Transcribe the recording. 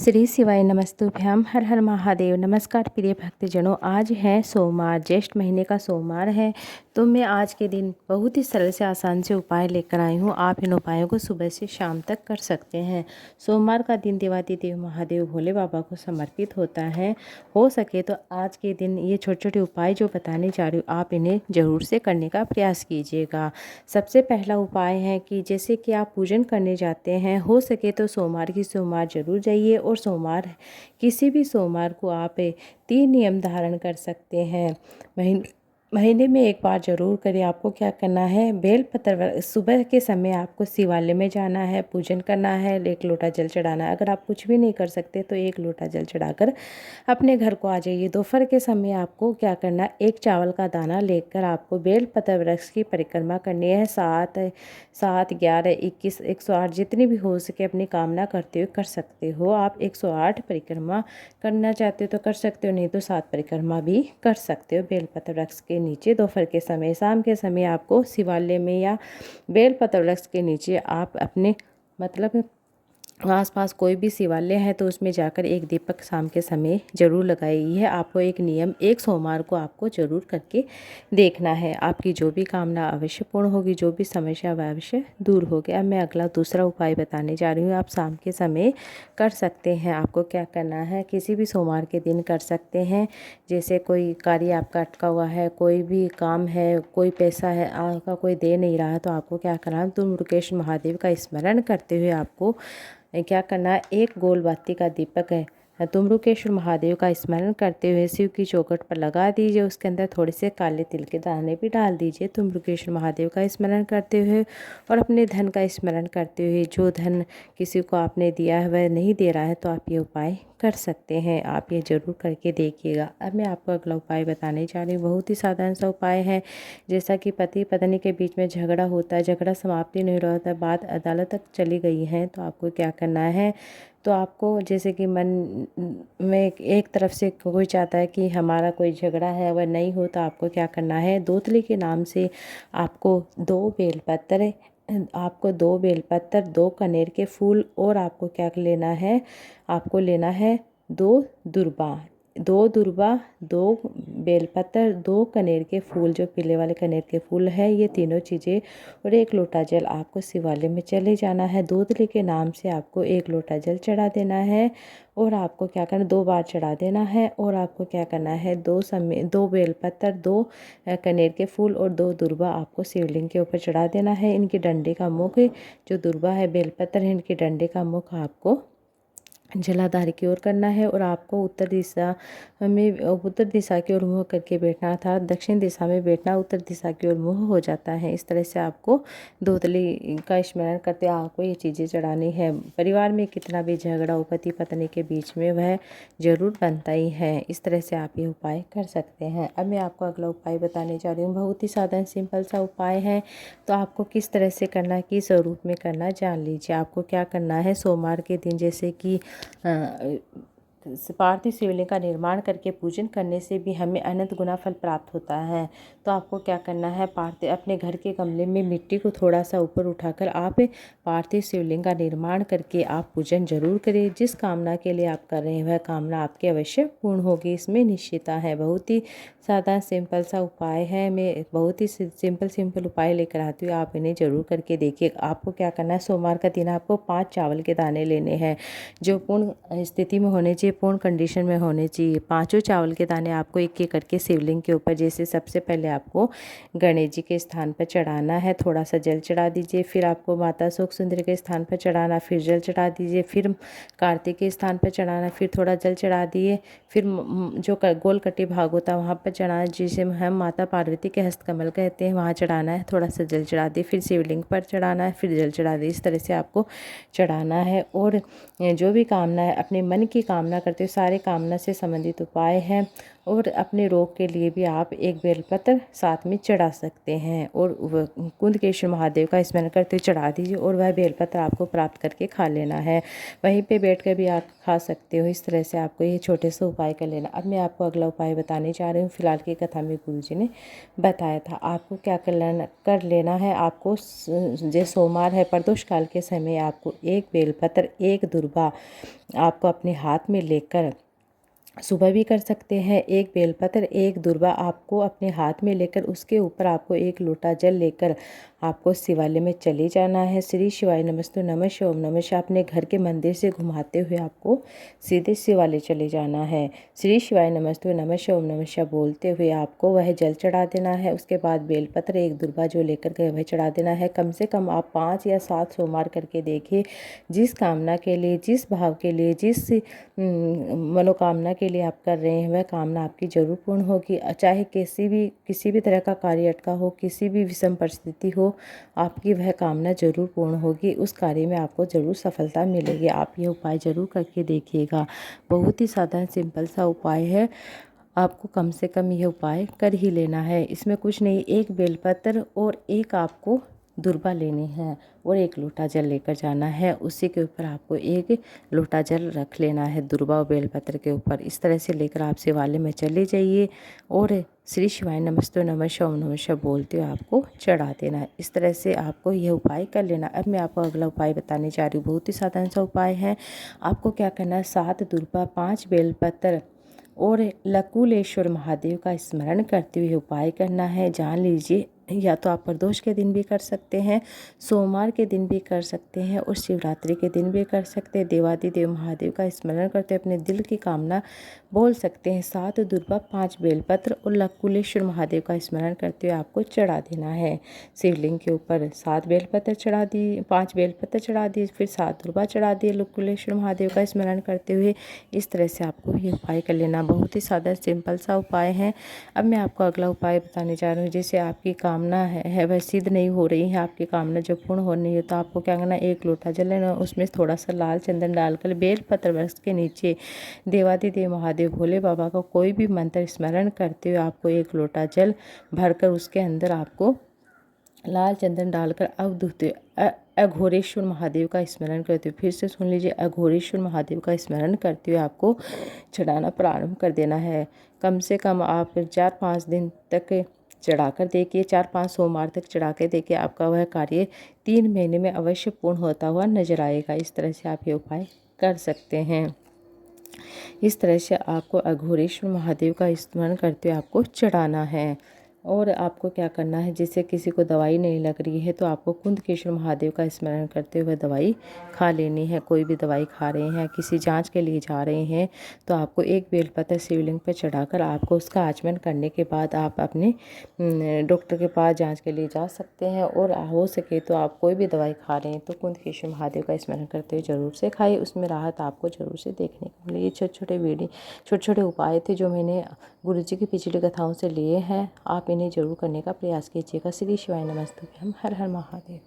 श्री शिवाय नमस्तुभ्याम। हर हर महादेव। नमस्कार प्रिय भक्तजनों, आज है सोमवार, ज्येष्ठ महीने का सोमवार है। तो मैं आज के दिन बहुत ही सरल से आसान से उपाय लेकर आई हूँ। आप इन उपायों को सुबह से शाम तक कर सकते हैं। सोमवार का दिन देवादिदेव महादेव भोले बाबा को समर्पित होता है। हो सके तो आज के दिन ये छोटे छोटे उपाय जो बताने जा रही हूँ, आप इन्हें ज़रूर से करने का प्रयास कीजिएगा। सबसे पहला उपाय है कि जैसे कि आप पूजन करने जाते हैं, हो सके तो सोमवार की सोमवार जरूर जाइए। और सोमवार, किसी भी सोमवार को आप 3 नियम धारण कर सकते हैं। महीने में एक बार जरूर करें। आपको क्या करना है, बेलपत्र सुबह के समय आपको शिवालय में जाना है, पूजन करना है, 1 लोटा जल चढ़ाना है। अगर आप कुछ भी नहीं कर सकते तो 1 लोटा जल चढ़ाकर अपने घर को आ जाइए। दोपहर के समय आपको क्या करना, 1 चावल का दाना लेकर आपको बेलपत्र वृक्ष की परिक्रमा करनी है। 7, 11, 21, 108 जितनी भी हो सके अपनी कामना करते हुए कर सकते हो। आप 108 परिक्रमा करना चाहते हो तो कर सकते हो, नहीं तो 7 परिक्रमा भी कर सकते हो बेलपत्र वृक्ष के नीचे दोपहर के समय। शाम के समय आपको शिवालय में या बेलपत्र वृक्ष के नीचे आप अपने मतलब आसपास कोई भी शिवालय है तो उसमें जाकर एक दीपक शाम के समय जरूर लगाइए। यह आपको एक नियम, एक सोमवार को आपको जरूर करके देखना है। आपकी जो भी कामना अवश्य पूर्ण होगी, जो भी समस्या वह अवश्य दूर होगी। अब मैं अगला दूसरा उपाय बताने जा रही हूँ। आप शाम के समय कर सकते हैं। आपको क्या करना है, किसी भी सोमवार के दिन कर सकते हैं। जैसे कोई कार्य आपका अटका हुआ है, कोई भी काम है, कोई पैसा है आपका कोई दे नहीं रहा है, तो आपको क्या करना है, तुंगमुर्गेश्वर महादेव का स्मरण करते हुए आपको क्या करना है, 1 गोल बाती का दीपक है तुंगमुर्गेश्वर महादेव का स्मरण करते हुए शिव की चौखट पर लगा दीजिए। उसके अंदर थोड़े से काले तिल के दाने भी डाल दीजिए। तुंगमुर्गेश्वर महादेव का स्मरण करते हुए और अपने धन का स्मरण करते हुए, जो धन किसी को आपने दिया है वह नहीं दे रहा है, तो आप ये उपाय कर सकते हैं। आप ये जरूर करके देखिएगा। अब मैं आपको अगला उपाय बताने जा रही हूँ। बहुत ही साधारण सा उपाय है। जैसा कि पति पत्नी के बीच में झगड़ा होता है, झगड़ा समाप्ति नहीं होता है, बात अदालत तक चली गई है, तो आपको क्या करना है, तो आपको जैसे कि मन में एक तरफ से कोई चाहता है कि हमारा कोई झगड़ा है वह नहीं हो, तो आपको क्या करना है, दोतली के नाम से आपको 2 बेलपत्र, 2 कनेर के फूल और आपको क्या लेना है, आपको लेना है 2 दुर्बा, 2 बेलपत्र, 2 कनेर के फूल, जो पीले वाले कनेर के फूल है, ये तीनों चीज़ें और 1 लोटा जल आपको शिवालय में चले जाना है। दूधली के नाम से आपको 1 लोटा जल चढ़ा देना है और आपको क्या करना, 2 बार चढ़ा देना है। और आपको क्या करना है, 2 बेलपत्र, 2 कनेर के फूल और 2 दुर्बा आपको शिवलिंग के ऊपर चढ़ा देना है। इनके डंडे का मुख, जो दुर्बा है, बेलपत्र है, इनके डंडे का मुख आपको जलाधार की ओर करना है। और आपको उत्तर दिशा की ओर मुँह करके बैठना था। दक्षिण दिशा में बैठना, उत्तर दिशा की ओर मुँह हो जाता है। इस तरह से आपको दोतली का स्मरण करते आपको ये चीज़ें चढ़ानी है। परिवार में कितना भी झगड़ा हो पति पत्नी के बीच में, वह जरूर बनता ही है। इस तरह से आप ये उपाय कर सकते हैं। अब मैं आपको अगला उपाय बताने जा रही हूँ। बहुत ही साधारण सिंपल सा उपाय है, तो आपको किस तरह से करना, किस स्वरूप में करना जान लीजिए। आपको क्या करना है, सोमवार के दिन जैसे कि पार्थिव शिवलिंग का निर्माण करके पूजन करने से भी हमें अनंत गुना फल प्राप्त होता है। तो आपको क्या करना है, अपने घर के गमले में मिट्टी को थोड़ा सा ऊपर उठाकर आप पार्थिव शिवलिंग का निर्माण करके आप पूजन जरूर करें। जिस कामना के लिए आप कर रहे हैं वह कामना आपके अवश्य पूर्ण होगी, इसमें निश्चितता है। बहुत ही सादा सिंपल सा उपाय है। मैं बहुत ही सिंपल उपाय लेकर आती हूँ, आप इन्हें जरूर करके देखिए। आपको क्या करना है, सोमवार का दिन आपको 5 चावल के दाने लेने हैं, जो पूर्ण स्थिति में होने चाहिए, पूर्ण कंडीशन में होने चाहिए। 5 चावल के दाने आपको एक एक करके शिवलिंग के ऊपर, जैसे सबसे पहले आपको गणेश जी के स्थान पर चढ़ाना है, थोड़ा सा जल चढ़ा दीजिए। फिर आपको माता सुख सुंदरी के स्थान पर चढ़ाना, फिर जल चढ़ा दीजिए। फिर कार्तिक के स्थान पर चढ़ाना, फिर थोड़ा जल चढ़ा दिए। फिर जो गोल कटी भाग होता है वहाँ पर चढ़ाना, जिसे हम माता पार्वती के हस्तकमल कहते हैं, वहाँ चढ़ाना है। थोड़ा सा जल चढ़ा दिए, फिर शिवलिंग पर चढ़ाना है, फिर जल चढ़ा दिए। इस तरह से आपको चढ़ाना है। और जो भी कामना है, अपने मन की कामना करते हो, सारे कामना से संबंधित उपाय हैं। और अपने रोग के लिए भी आप एक बेलपत्र साथ में चढ़ा सकते हैं और कुंदकेश्वर महादेव का स्मरण करते चढ़ा दीजिए और वह बेलपत्र आपको प्राप्त करके खा लेना है। वहीं पे बैठकर भी आप खा सकते हो। इस तरह से आपको ये छोटे से उपाय कर लेना। अब मैं आपको अगला उपाय बताने जा रही हूँ। फिलहाल की कथा में गुरुजी ने बताया था आपको क्या कर लेना है। आपको जो सोमवार है प्रदोष काल के समय आपको एक बेलपत्र एक दुर्बा आपको अपने हाथ में लेकर सुबह भी कर सकते हैं। एक बेलपत्र एक दुर्बा आपको अपने हाथ में लेकर उसके ऊपर आपको एक लोटा जल लेकर आपको शिवालय में चले जाना है। श्री शिवाय नमस्तु नमः शिवाय ओम नमः शिवाय अपने घर के मंदिर से घुमाते हुए आपको सीधे शिवालय चले जाना है। श्री शिवाय नमस्तु नमः शिवाय ओम नमः शिवाय बोलते हुए आपको वह जल चढ़ा देना है। उसके बाद बेलपत्र एक दुर्बा जो लेकर गए वह चढ़ा देना है। कम से कम आप 5 या 7 सोमवार करके देखिए। जिस कामना के लिए, जिस भाव के लिए, जिस मनोकामना के लिए आप कर रहे हैं वह कामना आपकी जरूर पूर्ण होगी। चाहे किसी भी तरह का कार्य अटका हो, किसी भी विषम परिस्थिति हो, आपकी वह कामना जरूर पूर्ण होगी। उस कार्य में आपको जरूर सफलता मिलेगी। आप ये उपाय जरूर करके देखिएगा। बहुत ही साधारण सिंपल सा उपाय है। आपको कम से कम यह उपाय कर ही लेना है। इसमें कुछ नहीं, एक बेलपत्र और एक आपको दुर्बा लेनी है और एक लोटा जल लेकर जाना है। उसी के ऊपर आपको एक लोटा जल रख लेना है दुर्बा और बेलपत्र के ऊपर। इस तरह से लेकर आप शिवालय में चले जाइए और श्री शिवाय नमस्तु नमः शिवाय ओम नमः शिवाय बोलते हुए आपको चढ़ा देना है। इस तरह से आपको यह उपाय कर लेना। अब मैं आपको अगला उपाय बताने जा रही हूँ। बहुत ही साधारण सा उपाय है। आपको क्या करना है, 7 दुर्बा 5 बेलपत्र और लकुलेश्वर महादेव का स्मरण करते हुए उपाय करना है। जान लीजिए, या तो आप प्रदोष के दिन भी कर सकते हैं, सोमवार के दिन भी कर सकते हैं और शिवरात्रि के दिन भी कर सकते हैं। देवादिदेव महादेव का स्मरण करते अपने दिल की कामना बोल सकते हैं। 7 दुर्बा 5 बेलपत्र और लकुलेश्वर महादेव का स्मरण करते हुए आपको चढ़ा देना है। शिवलिंग के ऊपर 7 बेलपत्र चढ़ा दिए, 5 बेलपत्र चढ़ा दिए, फिर 7 दुर्बा चढ़ा दिए लकुलेश्वर महादेव का स्मरण करते हुए। इस तरह से आपको ये उपाय कर लेना। बहुत ही सादा सिंपल सा उपाय है। अब मैं आपको अगला उपाय बताने जा रही हूँ। जैसे आपकी कामना है वह सिद्ध नहीं हो रही है, आपकी कामना जब पूर्ण हो नहीं है, तो आपको क्या करना, एक लोटा जल लेना, उसमें थोड़ा सा लाल चंदन डालकर बेलपत्र वृक्ष के नीचे देवादिदेव महादेव भोले बाबा का कोई भी मंत्र स्मरण करते हुए आपको एक लोटा जल भरकर उसके अंदर आपको लाल चंदन डालकर अवधूत अघोरेश्वर महादेव का स्मरण करते हुए, फिर से सुन लीजिए, अघोरेश्वर महादेव का स्मरण करते हुए आपको चढ़ाना प्रारंभ कर देना है। कम से कम आप 4-5 दिन तक चढ़ाकर देखिए, 4-5 सोमवार तक चढ़ा के देखिए। आपका वह कार्य 3 महीने में अवश्य पूर्ण होता हुआ नजर आएगा। इस तरह से आप ये उपाय कर सकते हैं। इस तरह से आपको अघोरेश्वर महादेव का स्मरण करते हुए आपको चढ़ाना है। और आपको क्या करना है, जैसे किसी को दवाई नहीं लग रही है तो आपको कुंदकेश्वर महादेव का स्मरण करते हुए दवाई खा लेनी है। कोई भी दवाई खा रहे हैं, किसी जांच के लिए जा रहे हैं, तो आपको एक बेलपत्र शिवलिंग पर चढ़ाकर आपको उसका आचमन करने के बाद आप अपने डॉक्टर के पास जांच के लिए जा सकते हैं। और हो सके तो आप कोई भी दवाई खा रहे हैं तो कुंदकेश्वर महादेव का स्मरण करते हुए जरूर से खाइए, उसमें राहत आपको जरूर से देखने को मिले। ये छोटे छोटे उपाय थे जो मैंने गुरुजी की पिछली कथाओं से लिए हैं। आप इन्हें जरूर करने का प्रयास कीजिएगा। श्री शिवाय नमस्तुभ्यम। हर हर महादेव।